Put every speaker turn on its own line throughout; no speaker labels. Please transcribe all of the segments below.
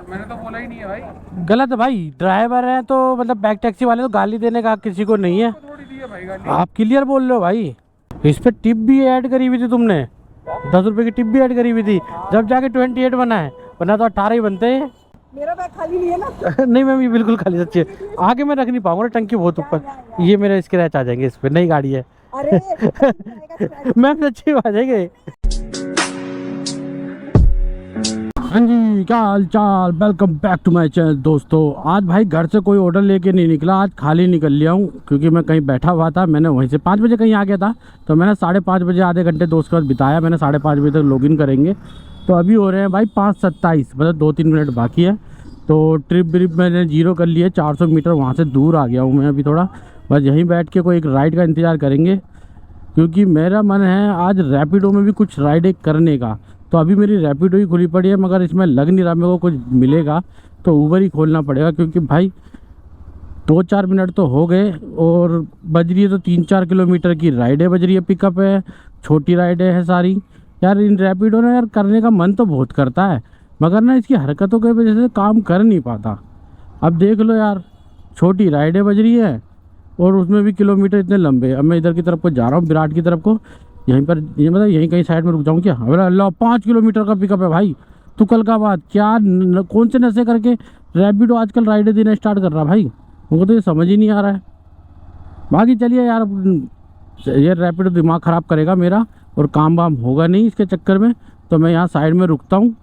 मैंने तो बोला ही नहीं है भाई।
गलत है भाई, ड्राइवर है तो मतलब बैक टैक्सी वाले तो गाली देने का हक किसी को नहीं है।
थोड़ी दी है भाई गाली।
आप क्लियर बोल रहे हो भाई। इस पे टिप भी ऐड करी हुई थी तुमने, 10 रुपए की टिप भी ऐड करी हुई थी, जब जाके 28 बना है, वरना तो 18 ही बनते हैं।
मेरा बैग खाली नहीं है ना।
नहीं मैम, ये बिल्कुल खाली सच्ची है, आगे मैं रख नहीं पाऊंगा ना, टंकी बहुत ऊपर, ये मेरे स्क्रैच आ जाएंगे इस पे, नई गाड़ी है।
अरे
मैम सच्ची आ जाएंगे। हाँ जी, क्या हाल चाल, welcome back to my channel. दोस्तों आज भाई घर से कोई ऑर्डर लेके नहीं निकला, आज खाली निकल लिया हूँ, क्योंकि मैं कहीं बैठा हुआ था। मैंने वहीं से 5 बजे कहीं आ गया था, तो मैंने 5:30 बजे आधे घंटे दोस्त के साथ बिताया। मैंने 5:30 बजे तक लॉगिन करेंगे, तो अभी हो रहे हैं भाई 5:27, मतलब 2-3 मिनट बाकी है। तो ट्रिप मैंने जीरो कर लिया, 400 मीटर वहाँ से दूर आ गया हूँ मैं अभी थोड़ा। बस यहीं बैठ के कोई एक राइड का इंतज़ार करेंगे, क्योंकि मेरा मन है आज रैपिडो में भी कुछ राइड करने का। तो अभी मेरी रैपिडो ही खुली पड़ी है, मगर इसमें लग नहीं रहा मेरे को कुछ मिलेगा, तो ऊबर ही खोलना पड़ेगा। क्योंकि भाई 2-4 मिनट तो हो गए और बज रही है तो 3-4 किलोमीटर की राइडें बज रही है, पिकअप है, छोटी राइडें हैं सारी। यार इन रैपिडो ने यार करने का मन तो बहुत करता है, मगर ना इसकी हरकतों की वजह से काम कर नहीं पाता। अब देख लो यार, छोटी राइडें बज रही है और उसमें भी किलोमीटर इतने लंबे। अब मैं इधर की तरफ को जा रहा हूँ, विराट की तरफ को, यहीं पर ये मतलब यहीं कहीं साइड में रुक जाऊँ क्या? अरे अल्लाह, 5 किलोमीटर का पिकअप है भाई। तू कल का बात क्या कौन से नशे करके रैपिडो आजकल राइडें देना स्टार्ट कर रहा भाई, मुझको तो ये समझ ही नहीं आ रहा है। बाकी चलिए यार, ये रैपिडो दिमाग ख़राब करेगा मेरा और काम वाम होगा नहीं इसके चक्कर में। तो मैं यहाँ साइड में रुकता हूँ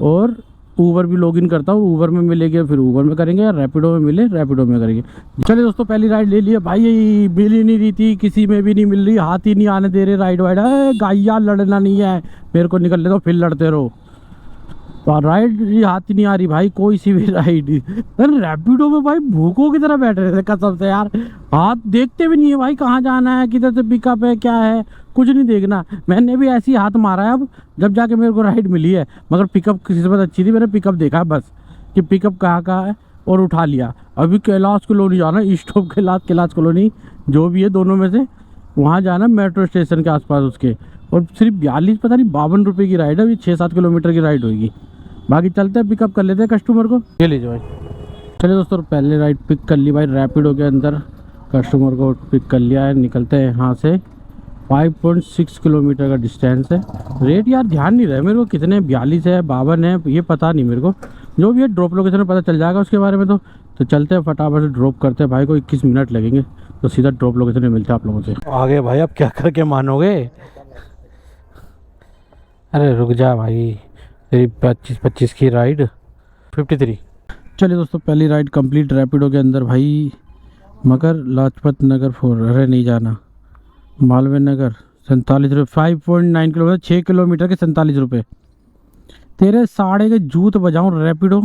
और ऊबर भी लॉगिन करता हूँ। ऊबर में मिलेंगे फिर ऊबर में करेंगे, या रैपिडो में मिले रैपिडो में करेंगे। चलिए दोस्तों, पहली राइड ले लिया भाई, ये मिल ही नहीं रही थी, किसी में भी नहीं मिल रही, हाथ ही नहीं आने दे रहे राइड वाइड। गाइया लड़ना नहीं है, मेरे को निकलने दो, फिर लड़ते रहो। तो राइड ही हाथ ही नहीं आ रही भाई, कोई सी भी राइड। अरे रैपिडो में भाई भूखों की तरह बैठ रहे थे कसम से यार, हाथ देखते भी नहीं है भाई, कहाँ जाना है, किधर से पिकअप है, क्या है, कुछ नहीं देखना। मैंने भी ऐसे ही हाथ मारा है अब, जब जाके मेरे को राइड मिली है। मगर पिकअप किस्मत अच्छी थी, मैंने पिकअप देखा है बस कि पिकअप कहाँ है और उठा लिया। अभी कैलाश कॉलोनी जाना, ईस्ट ऑफ कैलाश कॉलोनी जो भी है, दोनों में से वहाँ जाना, मेट्रो स्टेशन के आसपास उसके। और सिर्फ 42 पता नहीं 52 रुपये की राइड है, अभी 6-7 किलोमीटर की राइड होगी। बाकी चलते हैं, पिकअप कर लेते हैं कस्टमर को। ये लीजिए भाई। चलिए दोस्तों, पहले राइड पिक कर ली भाई रैपिडो के अंदर, कस्टमर को पिक कर लिया है। निकलते हैं यहाँ से, 5.6 किलोमीटर का डिस्टेंस है। रेट यार ध्यान नहीं रहे मेरे को कितने, 42 है 52 है, ये पता नहीं मेरे को। जो भी है ड्रॉप लोकेशन में पता चल जाएगा उसके बारे में। तो चलते हैं फटाफट से ड्रॉप करते हैं भाई को, 21 मिनट लगेंगे, तो सीधा ड्रॉप लोकेशन में मिलते हैं आप लोगों से। आगे भाई अब क्या करके मानोगे? अरे रुक जा भाई, तेरी 25 की राइड 53। चलिए दोस्तों, पहली राइड कंप्लीट रैपिडो के अंदर भाई। मगर लाजपत नगर 4, अरे नहीं जाना, मालवीय नगर 47 रुपये, 5.9 किलोमीटर, 6 किलोमीटर के 47 रुपये। तेरे साढ़े के जूत बजाऊं, रैपिडो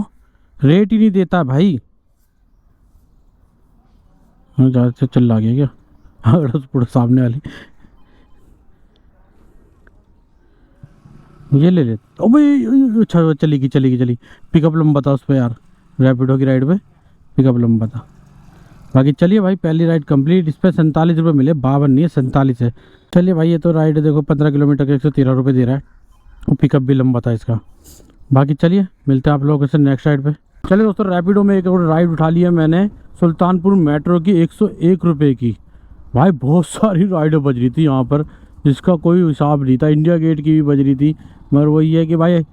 रेट ही नहीं देता भाई। हाँ ज़्यादा से चल गया क्या? हाँ पूरा सामने वाली, ये ले ले। ओ भाई अच्छा, चली। पिकअप लंबा था उस पर यार, रैपिडो की राइड पे पिकअप लंबा था। बाकी चलिए भाई, पहली राइड कंप्लीट। इस पर 47 रुपये मिले, 52 नहीं है 47 है। चलिए भाई, ये तो राइड देखो 15 किलोमीटर के 113 रुपये दे रहा है, और पिकअप भी लंबा था इसका। बाकी चलिए मिलते हैं आप लोगों से नेक्स्ट राइड पे। चलिए दोस्तों, रैपिडो में एक और राइड उठा ली है मैंने, सुल्तानपुर मेट्रो की, 101 रुपये की। भाई बहुत सारी राइडें बज रही थी यहाँ पर, जिसका कोई हिसाब नहीं था। इंडिया गेट की भी बज रही थी, मगर वही है कि भाई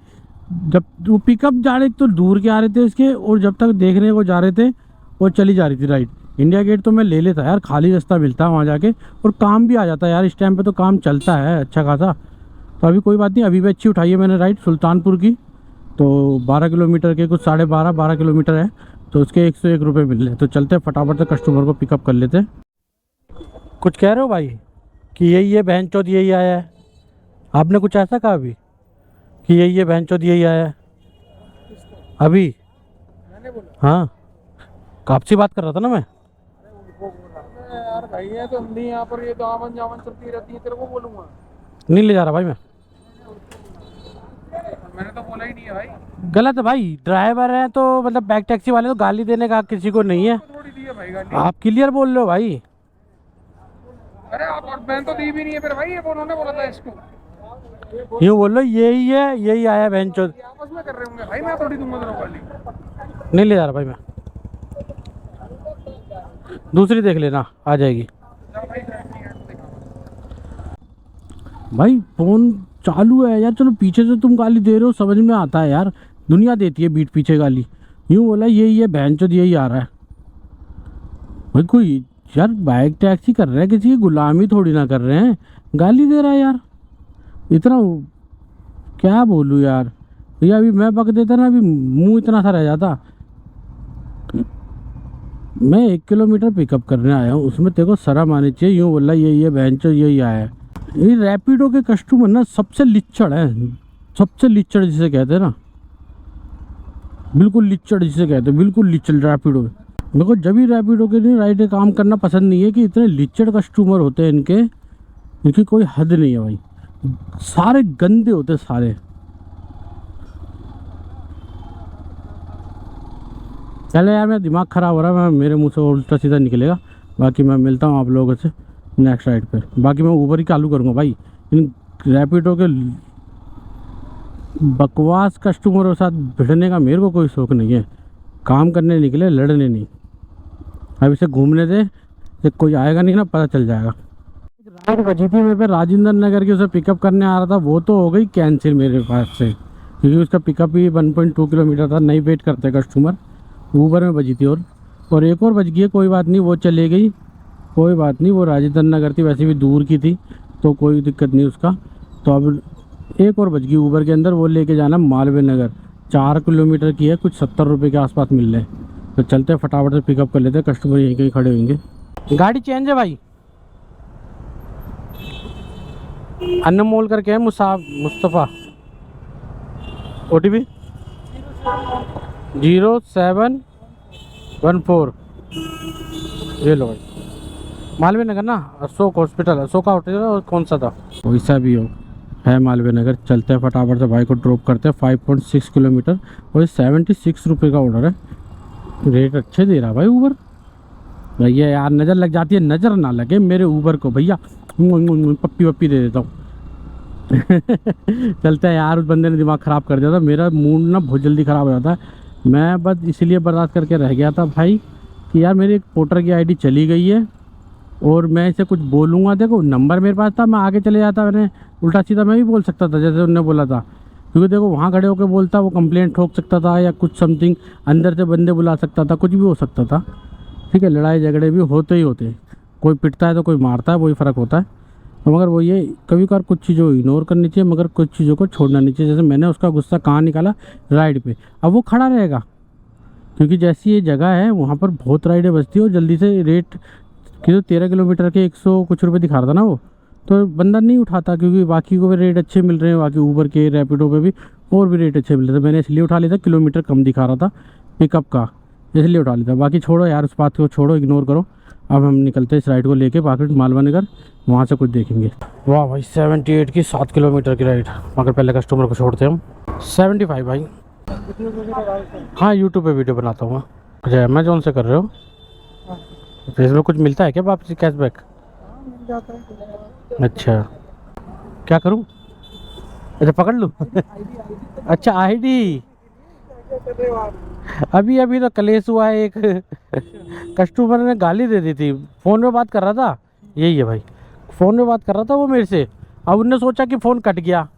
जब वो पिकअप जा रहे तो दूर के आ रहे थे इसके, और जब तक देखने को जा रहे थे वो चली जा रही थी राइड। इंडिया गेट तो मैं ले लेता यार, खाली रास्ता मिलता है वहाँ जाके, और काम भी आ जाता है यार, इस टाइम पे तो काम चलता है अच्छा खासा। तो अभी कोई बात नहीं, अभी भी अच्छी उठाई है मैंने राइड सुल्तानपुर की। तो 12 किलोमीटर के कुछ 12.5 किलोमीटर है, तो उसके 101 रुपये मिल रहे। तो चलते हैं फटाफट से कस्टमर को पिकअप कर लेते हैं। कुछ कह रहे हो भाई कि यही है बहन चौथ, यही आया है? आपने कुछ ऐसा कहा अभी कि यही है बहन चौथ, यही आया है अभी?
मैंने बोला
हाँ, आपसे बात कर रहा था ना मैं।
उनको बोल रहा था यार भाई, ये तो हम यहाँ पर ये तो आवन जावन चलती रहती है, तेरे को बोलूंगा।
नहीं ले जा रहा भाई मैं।
मैंने तो बोला ही नहीं है भाई।
गलत है भाई, ड्राइवर है तो मतलब बैक टैक्सी वाले तो गाली देने का हक किसी को नहीं है।
थोड़ी दी है भाई गाली।
आप क्लियर बोल रहे हो भाई।
अरे आप, मैंने तो दी भी नहीं है फिर भाई, ये उन्होंने बोला था इसको।
यूँ बोलो यही है, यही आया बहन चोद।
ये आपस में कर रहे होंगे भाई, मैं थोड़ी दूंगा तेरे को गाली।
नहीं ले जा रहा भाई मैं, दूसरी देख लेना आ जाएगी।
जा भाई, नहीं है तो दिखा।
भाई फ़ोन चालू है यार, चलो पीछे से तुम गाली दे रहे हो, समझ में आता है यार, दुनिया देती है बीट पीछे गाली। यूँ बोला यही है बहन चोद, यही आ रहा है। भाई कोई यार बाइक टैक्सी कर रहे हैं, किसी की गुलामी थोड़ी ना कर रहे हैं, गाली दे रहा है यार इतना। क्या बोलूँ यार भैया, अभी मैं बक देता ना, अभी मुंह इतना सा रह जाता। मैं 1 किलोमीटर पिकअप करने आया हूँ, उसमें तेरे को शर्म आनी चाहिए। यूँ बोला यही है बहन चोद, यही आया है। ये रैपिडो के कस्टमर ना सबसे लिच्चड़ है, सबसे लिच्चड़ जिसे कहते हैं ना, बिल्कुल लिच्चड़ जिसे कहते हैं, बिल्कुल लिच्चड़ रैपिडो। मेरे को जब भी रैपिडो के लिए राइड काम करना पसंद नहीं है कि इतने लिच्चड़ कस्टमर होते हैं इनके, इनकी कोई हद नहीं है भाई, सारे गंदे होते हैं सारे। चले यार मेरा दिमाग ख़राब हो रहा है, मैं मेरे मुंह से उल्टा सीधा निकलेगा। बाकी मैं मिलता हूँ आप लोगों से नेक्स्ट राइड पे। बाकी मैं ऊबर ही चालू करूँगा भाई, इन रैपिडो के बकवास कस्टमरों के साथ भिड़ने का मेरे को कोई शौक नहीं है। काम करने निकले, लड़ने नहीं। अब इसे घूमने दे, जब कोई आएगा नहीं ना पता चल जाएगा। राइड बची थी मेरे पे राजेंद्र नगर की, उसे पिकअप करने आ रहा था, वो तो हो गई कैंसिल मेरे पास से, क्योंकि उसका पिकअप ही 1.2 किलोमीटर था, नहीं वेट करते कस्टमर। ऊबर में बची थी और एक और बच गई है, कोई बात नहीं, वो चले गई, कोई बात नहीं। वो राजेंद्र नगर थी, वैसे भी दूर की थी तो कोई दिक्कत नहीं उसका। तो अब एक और बच गई ऊबर के अंदर, वो लेके जाना मालवीय नगर, 4 किलोमीटर की है, कुछ 70 रुपये के आसपास मिल रहे हैं। तो चलते हैं फटाफट से पिकअप कर लेते हैं, कस्टमर यहीं कहीं खड़े होंगे। गाड़ी चेंज है भाई, अनमोल करके है, मुस्तफ़ा। OTP 0714। ये लो भाई, मालवीय नगर ना, अशोक हॉस्पिटल, अशोका हॉस्पिटल, और कौन सा था वैसा भी हो है मालवीय नगर। चलते हैं फटाफट से भाई को ड्रॉप करते हैं, 5.6 किलोमीटर और 76 रुपये का ऑर्डर है। रेट अच्छे दे रहा भाई ऊबर। भैया यार नज़र लग जाती है, नज़र ना लगे मेरे ऊबर को भैया, पप्पी वप्पी दे देता हूँ। चलते हैं यार, उस बंदे ने दिमाग ख़राब कर दिया था, मेरा मूड ना बहुत जल्दी ख़राब हो जाता है। मैं बस इसलिए बर्दाश्त करके रह गया था भाई कि यार मेरी एक पोर्टर की आईडी चली गई है और मैं इसे कुछ बोलूँगा, देखो नंबर मेरे पास था, मैं आगे चले जाता, मैंने उल्टा सीधा मैं भी बोल सकता था जैसे उन्होंने बोला था, क्योंकि देखो वहाँ खड़े होकर बोलता, वो कंप्लेंट ठोक सकता था या कुछ समथिंग अंदर से बंदे बुला सकता था, कुछ भी हो सकता था। ठीक है, लड़ाई झगड़े भी होते ही होते हैं, कोई पिटता है तो कोई मारता है, वही फ़र्क होता है। तो मगर वो ये कभी कभार कुछ चीज़ों को इग्नोर करनी चाहिए, मगर कुछ चीज़ों को छोड़ना नहीं चाहिए। जैसे मैंने उसका गुस्सा कहाँ निकाला, राइड पे। अब वो खड़ा रहेगा क्योंकि जैसी ये जगह है वहाँ पर बहुत राइडें बचती है और जल्दी से रेट कि तो 13 किलोमीटर के 100 कुछ रुपये दिखा रहा था ना वो, तो बंदा नहीं उठाता, क्योंकि बाकी को भी रेट अच्छे मिल रहे हैं, बाकी ऊबर के रैपिडो पे भी और भी रेट अच्छे मिल रहे थे। मैंने इसलिए उठा लिया था, किलोमीटर कम दिखा रहा था पिकअप का, इसलिए उठा लिया था। बाकी छोड़ो यार, उस बात को छोड़ो, इग्नोर करो। अब हम निकलते हैं इस राइड को लेके बाकी मालवा नगर, वहाँ से कुछ देखेंगे। वाह भाई 78 की 7 किलोमीटर की राइड, मगर पहले कस्टमर को छोड़ते हैं हम। 75 भाई। हाँ यूट्यूब पे वीडियो बनाता हूँ। अच्छा अमेजोन से कर रहे हो, तो इसमें कुछ मिलता है क्या वापसी, कैशबैक? अच्छा क्या करूँ, अच्छा पकड़ लूँ? अच्छा आईडी, अभी अभी तो कलेश हुआ है, एक कस्टमर ने गाली दे दी थी, फ़ोन में बात कर रहा था, यही है भाई, फ़ोन में बात कर रहा था वो मेरे से। अब उनने सोचा कि फ़ोन कट गया,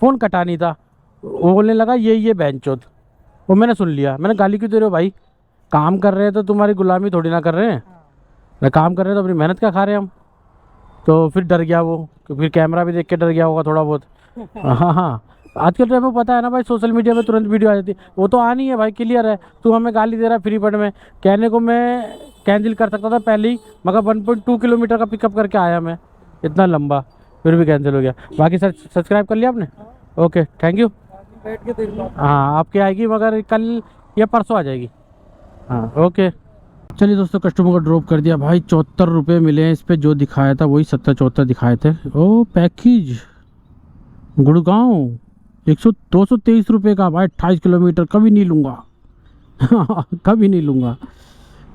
फ़ोन कटा नहीं था, वो बोलने लगा यही है बहनचोद। वो मैंने सुन लिया, मैंने गाली क्यों दे रहे हो भाई, काम कर रहे हैं तो तुम्हारी गुलामी थोड़ी ना कर रहे हैं, ना काम कर रहे हैं तो अपनी मेहनत का खा रहे हैं हम। तो फिर डर गया वो, फिर कैमरा भी देख के डर गया होगा थोड़ा बहुत। हाँ हाँ, आजकल टाइम में पता है ना भाई, सोशल मीडिया पे तुरंत वीडियो आ जाती है, वो तो आनी है भाई, क्लियर है। तू हमें गाली दे रहा है फ्री फंड में, कहने को मैं कैंसिल कर सकता था पहले ही, मगर 1.2 किलोमीटर का पिकअप करके आया मैं, इतना लंबा, फिर भी कैंसिल हो गया। बाकी सर सब्सक्राइब कर लिया आपने? Okay thank you. हाँ आपकी आएगी, मगर कल या परसों आ जाएगी। हाँ ओके। चलिए दोस्तों, कस्टमर को ड्रॉप कर दिया भाई, 74 रुपये मिले हैं इस पर, जो दिखाया था वही 70-74 दिखाए थे। ओ पैकेज गुड़गांव 223 रुपये का भाई, 28 किलोमीटर, कभी नहीं लूँगा। कभी नहीं लूँगा।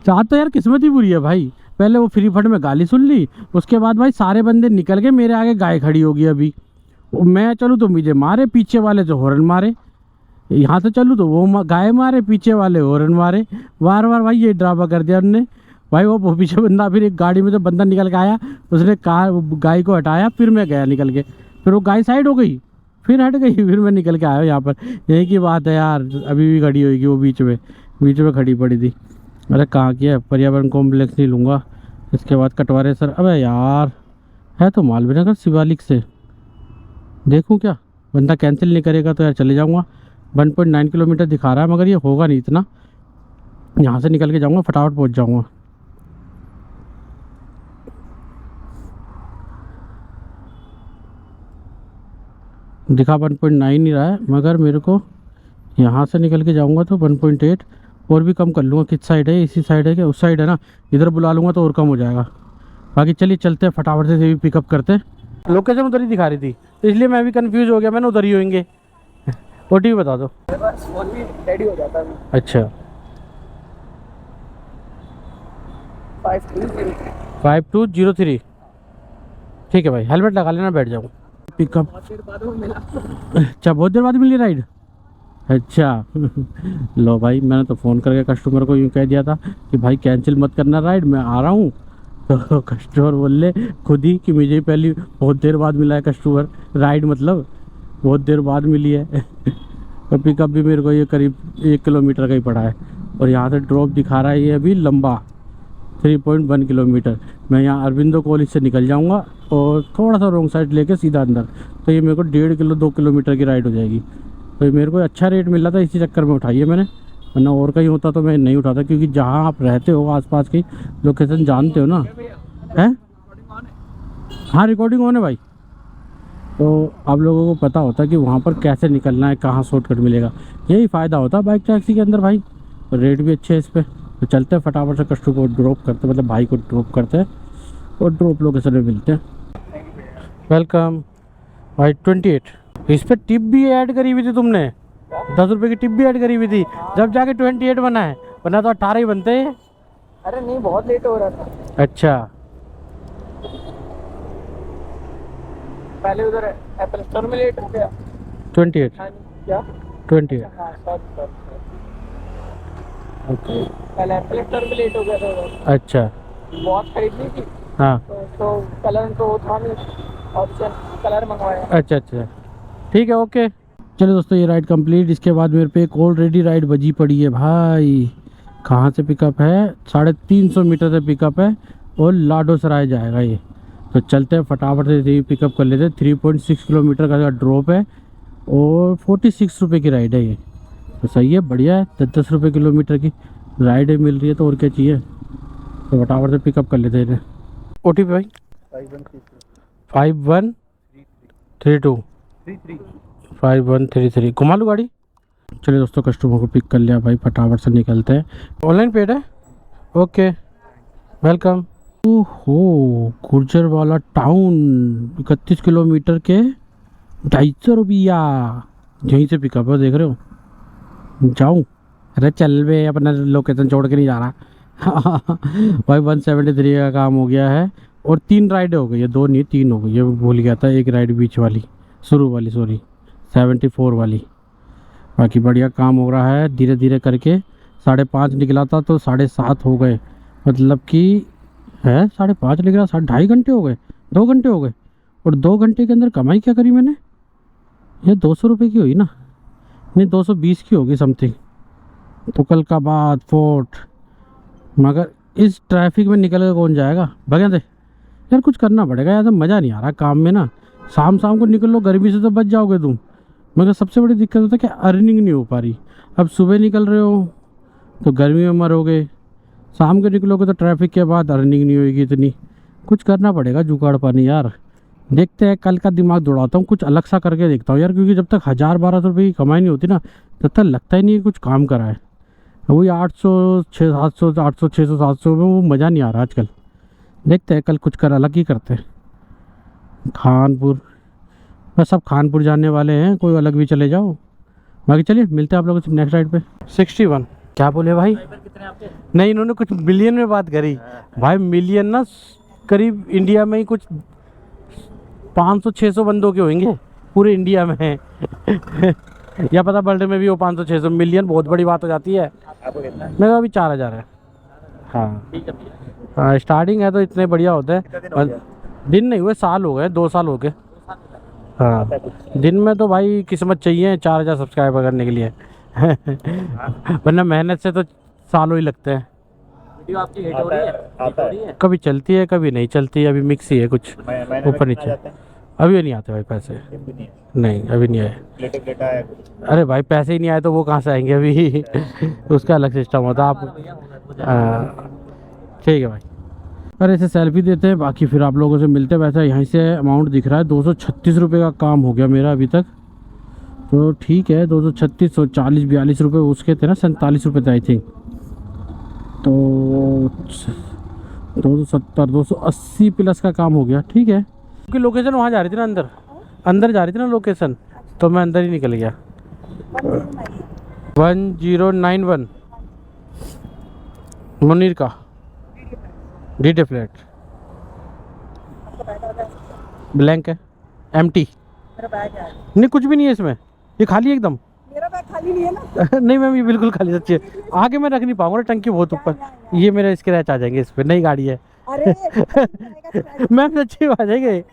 चाह तो यार किस्मत ही बुरी है भाई, पहले वो फ्री फंड में गाली सुन ली, उसके बाद भाई सारे बंदे निकल के मेरे आगे गाय खड़ी होगी अभी, मैं चलूँ तो मुझे मारे, पीछे वाले से हॉर्न मारे, यहाँ से चलूँ तो वो गाय मारे, पीछे वाले हॉर्न मारे, बार बार भाई ये ड्रामा कर दिया उन्होंने भाई। वो पीछे बंदा, फिर एक गाड़ी में से बंदा निकल के आया, उसने कार गाय को हटाया, फिर मैं गया निकल के, फिर वो गाय साइड हो गई, फिर हट गई, फिर मैं निकल के आया यहाँ पर। यही की बात है यार, अभी भी खड़ी होगी वो बीच में खड़ी पड़ी थी। अरे कहाँ की है, पर्यावरण कॉम्प्लेक्स नहीं लूँगा, इसके बाद कटवारे सर। अबे यार है तो मालवीय नगर शिवालिक से, देखूँ क्या बंदा कैंसिल नहीं करेगा तो यार चले जाऊँगा। 1.9 किलोमीटर दिखा रहा है, मगर ये होगा नहीं इतना, यहाँ से निकल के जाऊँगा, फटाफट पहुँच जाऊँगा। दिखा 1.9 ही रहा है, मगर मेरे को यहाँ से निकल के जाऊँगा तो 1.8 और भी कम कर लूँगा। किस साइड है, इसी साइड है क्या, उस साइड है ना, इधर बुला लूँगा तो और कम हो जाएगा। बाकी चलिए चलते हैं, फटाफट से भी पिकअप करते हैं। लोकेशन उधर ही दिखा रही थी, इसलिए मैं भी कंफ्यूज हो गया, मैंने उधर ही होंगे। OTP बता दो।
फोन भी रेडी हो जाता है।
अच्छा 5203, ठीक है भाई, हेलमेट लगा लेना, बैठ जाऊँ। पिकअप अच्छा बहुत देर बाद मिली राइड, अच्छा लो भाई, मैंने तो फ़ोन करके कस्टमर को यूँ कह दिया था कि भाई कैंसिल मत करना राइड, मैं आ रहा हूँ। तो कस्टमर बोले खुद ही कि मुझे पहले बहुत देर बाद मिला है कस्टमर राइड, मतलब बहुत देर बाद मिली है। और पिकअप भी मेरे को ये करीब 1 किलोमीटर का ही पड़ा है, और यहाँ से ड्रॉप दिखा रहा है ये अभी लंबा 3.1 किलोमीटर। मैं यहाँ अरविंदो कॉलेज से निकल जाऊँगा और थोड़ा सा रॉन्ग साइड लेके सीधा अंदर, तो ये मेरे को 1.5 किलोमीटर की राइड हो जाएगी। तो ये मेरे को अच्छा रेट मिल रहा था, इसी चक्कर में उठाई है मैंने, वरना और कहीं होता तो मैं नहीं उठाता, क्योंकि जहाँ आप रहते हो आसपास की लोकेशन जानते हो ना। है हाँ रिकॉर्डिंग ऑन है भाई, तो आप लोगों को पता होता है कि वहाँ पर कैसे निकलना है, कहाँ शॉर्टकट मिलेगा, यही फ़ायदा होता है बाइक टैक्सी के अंदर भाई। रेट भी अच्छे है इस पर। तो चलते हैं फटाफट से, कस्टमर को ड्रॉप करते, मतलब भाई को ड्रॉप करते हैं और ड्रॉप लोकेशन में मिलते हैं। वेलकम भाई। 28 इस पर टिप भी ऐड करी हुई थी तुमने, 10 रुपये की टिप भी ऐड करी हुई थी, जब जाके 28 बना है, वरना तो 18 ही बनते हैं।
अरे नहीं, बहुत लेट हो रहा था।
अच्छा
पहले उधर एप्पल स्टोर में लेट हो गया।
28
क्या
28
हाँ सॉरी
ओके
पहले एप्पल स्टोर में लेट हो गया था उधर।
अच्छा
वॉच खरीदनी थी
हाँ
तो कलर तो था नहीं, ऑप्शन कलर मंगवाया।
अच्छा अच्छा ठीक है ओके। चलो दोस्तों ये राइड कंप्लीट। इसके बाद मेरे पे एक ऑलरेडी राइड बजी पड़ी है भाई। कहाँ से पिकअप है, 350 मीटर से पिकअप है और लाडो सराय जाएगा ये। तो चलते हैं फटाफट से पिकअप कर लेते हैं। 3.6 किलोमीटर का ड्रॉप है और 46 रुपये की राइड है ये, तो सही है, बढ़िया है। 10-10 रुपये किलोमीटर की राइड मिल रही है तो और क्या चाहिए। तो फटाफट से पिकअप कर लेते हैं। OTP भाई 5132 5133। घुमा लूँ गाड़ी। चलिए दोस्तों कस्टमर को पिक कर लिया भाई, फटाफट से निकलते हैं। ऑनलाइन पेड है, ओके वेलकम। ओहो गुर्जर वाला टाउन 31 किलोमीटर के 250 रुपया, यहीं से पिकअप है, देख रहे हो। जाऊँ, अरे चल बे, अपना लोकेशन छोड़ के नहीं जा रहा। भाई 173 का काम हो गया है और 3 राइड हो गई है, 2 नहीं 3 हो गई है, भूल गया था। एक राइड बीच वाली, शुरू वाली, सॉरी 74 वाली। बाकी बढ़िया काम हो रहा है धीरे धीरे करके। 5:30 निकला था तो 7:30 हो गए, मतलब कि है 5:30 निकला, 2.5 घंटे हो गए, 2 घंटे हो गए। और 2 घंटे के अंदर कमाई क्या करी मैंने, ये 200 रुपये की हुई ना, नहीं 220 की होगी समथिंग। तुगलकाबाद फोर्ट, मगर इस ट्रैफिक में निकल के कौन जाएगा, भगे दे यार, कुछ करना पड़ेगा यार, मज़ा नहीं आ रहा काम में ना। शाम को निकल लो, गर्मी से तो बच जाओगे तुम, मगर सबसे बड़ी दिक्कत होता है कि अर्निंग नहीं हो पा रही। अब सुबह निकल रहे हो तो गर्मी में मरोगे, शाम को निकलोगे तो ट्रैफिक के बाद अर्निंग नहीं होगी इतनी। कुछ करना पड़ेगा जुगाड़ पानी यार। देखते हैं, कल का दिमाग दौड़ाता हूँ, कुछ अलग सा करके देखता हूँ यार, क्योंकि जब तक 1000-1200 रुपये की कमाई नहीं होती ना, तब तक लगता ही नहीं है कुछ काम करा है। वही 800 700 800 600 700 में वो मज़ा नहीं आ रहा आजकल। देखते हैं कल कुछ कर अलग ही करते हैं। खानपुर, बस सब खानपुर जाने वाले हैं, कोई अलग भी चले जाओ। बाकी चलिए मिलते हैं आप लोगों से नेक्स्ट राइड पे। 61 क्या बोले भाई, नहीं इन्होंने कुछ मिलियन में बात करी भाई। मिलियन ना करीब इंडिया में ही कुछ 500-600 बंदों के होंगे, पूरे इंडिया में है। या पता वर्ल्ड में भी वो 500-600 मिलियन बहुत बड़ी बात हो जाती है।
आपको कितना है?
मेरा अभी 4000 है। हाँ
ठीक है भैया।
हाँ, स्टार्टिंग है तो इतने बढ़िया होते हैं।
कितना दिन हो गया?
दिन नहीं हुए, साल हो गए, 2 साल हो गए। हाँ
आता है कुछ?
दिन में तो भाई किस्मत चाहिए 4000 सब्सक्राइबर करने के लिए। वरना मेहनत से तो सालों ही लगते हैं।
वीडियो आपकी हिट हो रही है? आता है।
कभी चलती है कभी नहीं चलती, अभी मिक्स ही है कुछ
महीने में
ऊपर
कितना
नीचे।
जाते हैं?
अभी नहीं आते भाई पैसे,
एक भी नहीं है।
नहीं अभी नहीं आए।
प्लेटा आया कुछ?
अरे भाई पैसे ही नहीं आए तो वो कहाँ से आएंगे अभी। उसका अलग सिस्टम होता है। आप ठीक है भाई। अरे ऐसे सेल्फी देते हैं, बाकी फिर आप लोगों से मिलते हैं। वैसे यहीं से अमाउंट दिख रहा है 236 रुपये का काम हो गया मेरा अभी तक, तो ठीक है। 236 और 40-42 रुपये उसके थे ना, 47 रुपये थे आई थिंक। तो 270 280 प्लस का काम हो गया, ठीक है। क्योंकि लोकेशन वहाँ जा रही थी ना, अंदर अंदर जा रही थी ना लोकेशन, तो मैं अंदर ही निकल गया। 1091 मुनीर का डीटे फ्लैट, ब्लैंक है, एम्प्टी। नहीं कुछ भी नहीं है इसमें, ये खाली है एकदम।
मेरा बैग खाली नहीं है ना।
नहीं मैम ये बिल्कुल खाली, सच्ची है। आगे मैं रख नहीं पाऊंगा, टंकी बहुत ऊपर। ये मेरे स्क्रैच आ जाएंगे इस पे, नई गाड़ी है।
अरे
मैम सच्ची आ जाएंगे।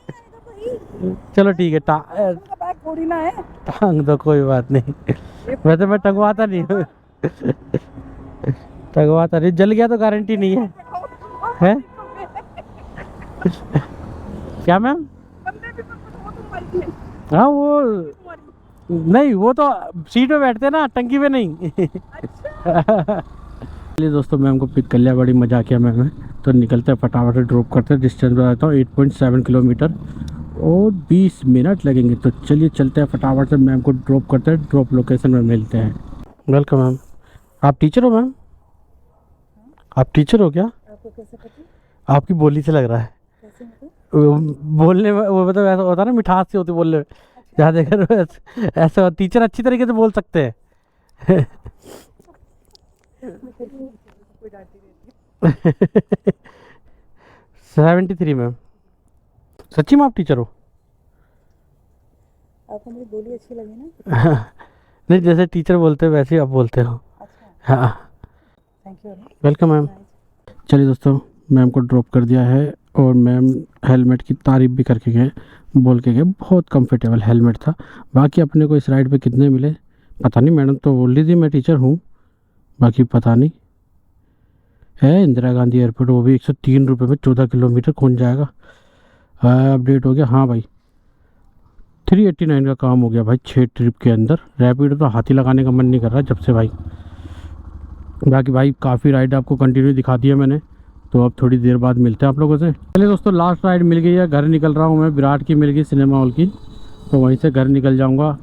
चलो ठीक है,
बैग थोड़ी ना है।
टांग दो, कोई बात नहीं। वैसे मैं टंगवाता नहीं हूँ। टंगवाता नहीं, जल गया तो गारंटी नहीं है, है? क्या मैम? हाँ वो नहीं, वो तो सीट पे बैठते हैं ना, टंकी पे नहीं। चलिए दोस्तों, मैम को पिक कर लिया, बड़ी मजा किया मैम है। तो निकलते हैं फटाफट से, ड्रॉप करते हैं। डिस्टेंस बताता हूँ 8.7 किलोमीटर और 20 मिनट लगेंगे। तो चलिए चलते हैं फटाफट से, मैम को ड्रॉप करते हैं। ड्रॉप लोकेशन में मिलते हैं। Welcome ma'am. आप टीचर हो मैम? आप टीचर हो क्या?
आपको कैसे पता?
आपकी बोली से लग रहा है।
कैसे मतलब?
बोलने में वो मतलब ऐसा होता है ना, मिठास से होती बोलने में। जहाँ देखकर ऐसा टीचर अच्छी तरीके से बोल सकते हैं। 73 मैम। सच्ची में आप टीचर हो?
आपको मेरी बोली अच्छी लगी ना?
नहीं, जैसे टीचर बोलते हैं वैसे ही आप बोलते हो।
अच्छा,
हाँ
थैंक यू।
Welcome ma'am. चलिए दोस्तों, मैम को ड्रॉप कर दिया है और मैम हेलमेट की तारीफ भी करके गए, बोल के गए बहुत कंफर्टेबल हेलमेट था। बाकी अपने को इस राइड पे कितने मिले पता नहीं, मैडम तो बोल रही थी मैं टीचर हूँ, बाकी पता नहीं। है इंदिरा गांधी एयरपोर्ट, वो भी 103 रुपये में 14 किलोमीटर कौन जाएगा। अपडेट हो गया, हाँ भाई 389 का काम हो गया भाई 6 ट्रिप के अंदर। रैपिड तो हाथी लगाने का मन नहीं कर रहा जब से भाई। बाकी भाई काफ़ी राइड आपको कंटिन्यू दिखा दिया मैंने, तो अब थोड़ी देर बाद मिलते हैं आप लोगों से। चलिए दोस्तों, लास्ट राइड मिल गई है, घर निकल रहा हूँ मैं। विराट की मिल गई सिनेमा हॉल की, तो वहीं से घर निकल जाऊँगा।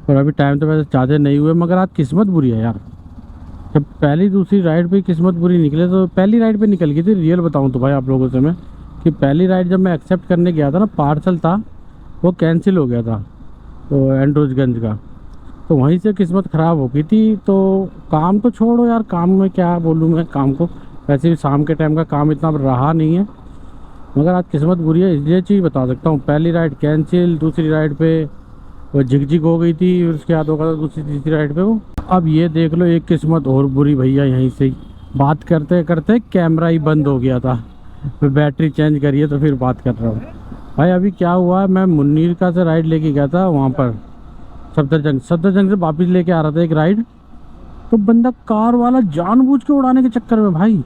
और अभी टाइम तो वैसे ज़्यादा नहीं हुए, मगर आज किस्मत बुरी है यार। जब पहली दूसरी राइड पे किस्मत बुरी निकले, तो पहली राइड पे निकल गई थी। रियल बताऊँ तो भाई आप लोगों से मैं, कि पहली राइड जब मैं एक्सेप्ट करने गया था ना, पार्सल था वो कैंसिल हो गया था, तो एंड्रोजगंज का। तो वहीं से किस्मत ख़राब हो गई थी। तो काम तो छोड़ो यार, काम में क्या बोलूँ मैं काम को, वैसे भी शाम के टाइम का काम इतना रहा नहीं है, मगर आज किस्मत बुरी है। ये चीज़ बता सकता हूँ, पहली राइड कैंसिल, दूसरी राइड पे वो झिक हो गई थी, उसके बाद होगा दूसरी तीसरी राइड पे वो। अब ये देख लो एक किस्मत और बुरी भैया, यहीं से ही बात करते करते कैमरा ही बंद हो गया था। फिर बैटरी चेंज करिए तो फिर बात कर रहा हूँ भाई। अभी क्या हुआ, मैं मुन्नीर का से राइड लेके गया था वहाँ पर सफदरजंग से वापस लेके आ रहा था एक राइड, तो बंदा कार वाला जानबूझ के उड़ाने के चक्कर में भाई,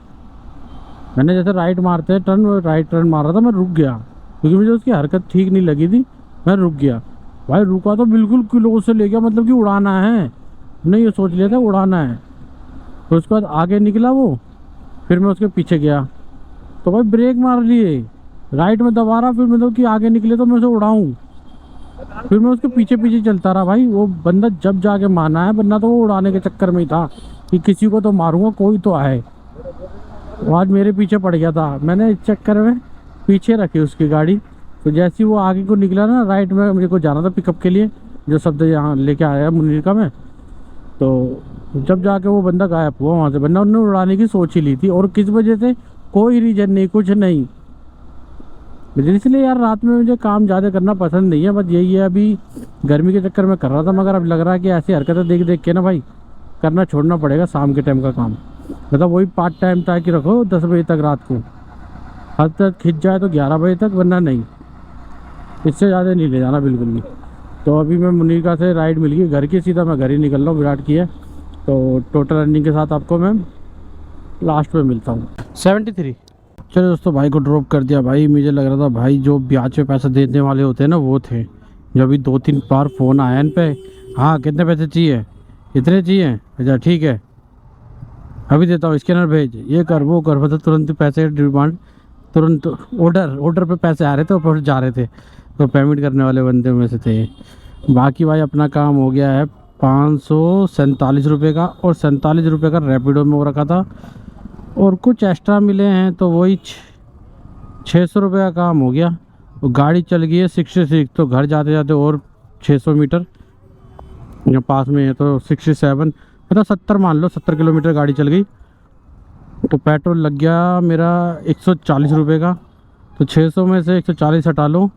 मैंने जैसे राइट मारते हैं राइट टर्न मार रहा था, मैं रुक गया क्योंकि मुझे उसकी हरकत ठीक नहीं लगी थी। मैं रुक गया भाई, रुका तो बिल्कुल किलो से ले गया, मतलब कि उड़ाना है, नहीं ये सोच लिया था उड़ाना है। तो उसके बाद आगे निकला वो, फिर मैं उसके पीछे गया, तो भाई ब्रेक मार लिए, राइट में दबा रहा, फिर मतलब कि आगे निकले तो मैं उसे उड़ाऊँ, फिर मैं उसके पीछे पीछे चलता रहा भाई। वो बंदा जब जाके माना है, वरना तो वो उड़ाने के चक्कर में ही था कि किसी को तो मारूंगा, कोई तो आए। वो आज मेरे पीछे पड़ गया था, मैंने इस चक्कर में पीछे रखी उसकी गाड़ी। तो जैसे ही वो आगे को निकला ना, राइट में मुझे को जाना था पिकअप के लिए, जो शब्द यहाँ लेके आया मुनीर का में, तो जब जाके वो बंदा गायब हुआ वहाँ से। बंदा उन्होंने उड़ाने की सोच ही ली थी, और किस वजह से कोई रीजन नहीं, कुछ नहीं, मुझे इसलिए यार रात में मुझे काम ज़्यादा करना पसंद नहीं है। बस यही है, अभी गर्मी के चक्कर में कर रहा था, मगर अब लग रहा है कि ऐसी हरकतें देख देख के ना भाई करना छोड़ना पड़ेगा शाम के टाइम का काम। मतलब वही पार्ट टाइम तय कि रखो 10 बजे तक रात को, हद तक खिंच जाए तो 11 बजे तक, वरना नहीं, इससे ज़्यादा नहीं ले जाना बिल्कुल भी। तो अभी मैं मुनीका से राइड मिल गई घर की, सीधा मैं घर ही निकल रहा हूँ विराट की है। तो टोटल अर्निंग के साथ आपको मैं लास्ट में मिलता हूँ। 73। चलो दोस्तों, भाई को ड्रॉप कर दिया। भाई मुझे लग रहा था भाई जो ब्याज पे पैसे देने वाले होते हैं ना वो थे, जो अभी 2-3 बार फ़ोन आया इन पे, हाँ कितने पैसे चाहिए, इतने चाहिए, अच्छा ठीक है अभी देता हूँ, स्कैनर भेज, ये कर वो कर, मतलब तुरंत पैसे डिमांड, तुरंत ऑर्डर पे पैसे आ रहे थे और जा रहे थे। तो पेमेंट करने वाले बंदे में से थे। बाकी भाई अपना काम हो गया है 547 रुपये का, और 47 रुपये का रैपिडो में वो रखा था, और कुछ एक्स्ट्रा मिले हैं तो वही 600 रुपये का काम हो गया। और गाड़ी चल गई है 66, तो घर जाते जाते और 600 मीटर यहाँ पास में है, तो 67 मतलब 70 मान लो, 70 किलोमीटर गाड़ी चल गई। तो पेट्रोल लग गया मेरा 140 रुपये का। तो 600 में से 140 हटा लो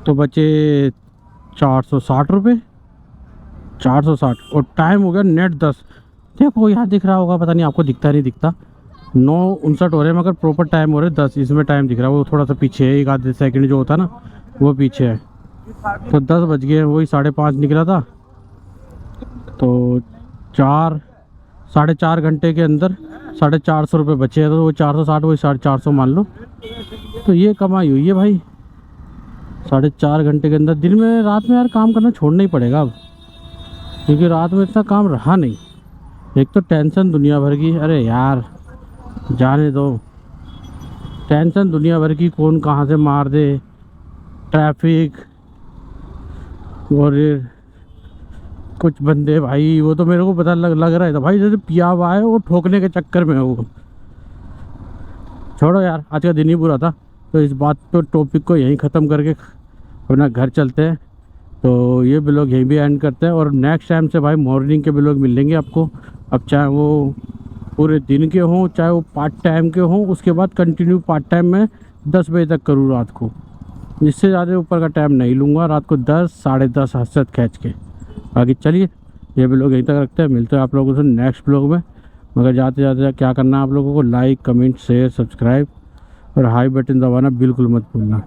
तो बचे 460 रुपये, 460। और टाइम हो गया नेट 10। देखो यहाँ दिख रहा होगा, पता नहीं आपको दिखता नहीं दिखता, 9:59 हो रहे हैं, मगर प्रॉपर टाइम हो रहे हैं 10। इसमें टाइम दिख रहा है वो थोड़ा सा पीछे है, 1 आधे सेकंड जो होता है ना वो पीछे है। तो 10 बज गए, वही 5:30 निकला था, तो 4-4.5 घंटे के अंदर 450 रुपये बचे हैं। तो वो 460 वही 450 मान लो। तो ये कमाई हुई है भाई 4.5 घंटे के अंदर। दिन में रात में यार काम करना छोड़ना ही पड़ेगा अब, क्योंकि रात में इतना काम रहा नहीं। एक तो टेंशन दुनिया भर की, अरे यार जाने दो, टेंशन दुनिया भर की, कौन कहाँ से मार दे, ट्रैफिक, और कुछ बंदे भाई वो तो मेरे को पता लग रहा है था भाई जैसे पिया हुआ है, वो ठोकने के चक्कर में है वो। छोड़ो यार, आज का दिन ही बुरा था। तो इस बात तो टॉपिक को यहीं ख़त्म करके अपना घर चलते हैं। तो ये ब्लॉग यहीं भी एंड करते हैं, और नेक्स्ट टाइम से भाई मॉर्निंग के ब्लॉग मिलेंगे आपको। अब चाहे वो पूरे दिन के हों, चाहे वो पार्ट टाइम के हों, उसके बाद कंटिन्यू पार्ट टाइम में 10 बजे तक करूँ रात को, इससे ज़्यादा ऊपर का टाइम नहीं लूँगा। रात को 10 साढ़े 10 हसरत खींच के। बाकी चलिए ये ब्लॉग यहीं तक रखते हैं, मिलते हैं आप लोगों से नेक्स्ट ब्लॉग में। मगर जाते जाते क्या करना है आप लोगों को, लाइक कमेंट शेयर सब्सक्राइब और हाई बटन दबाना बिल्कुल मत भूलना।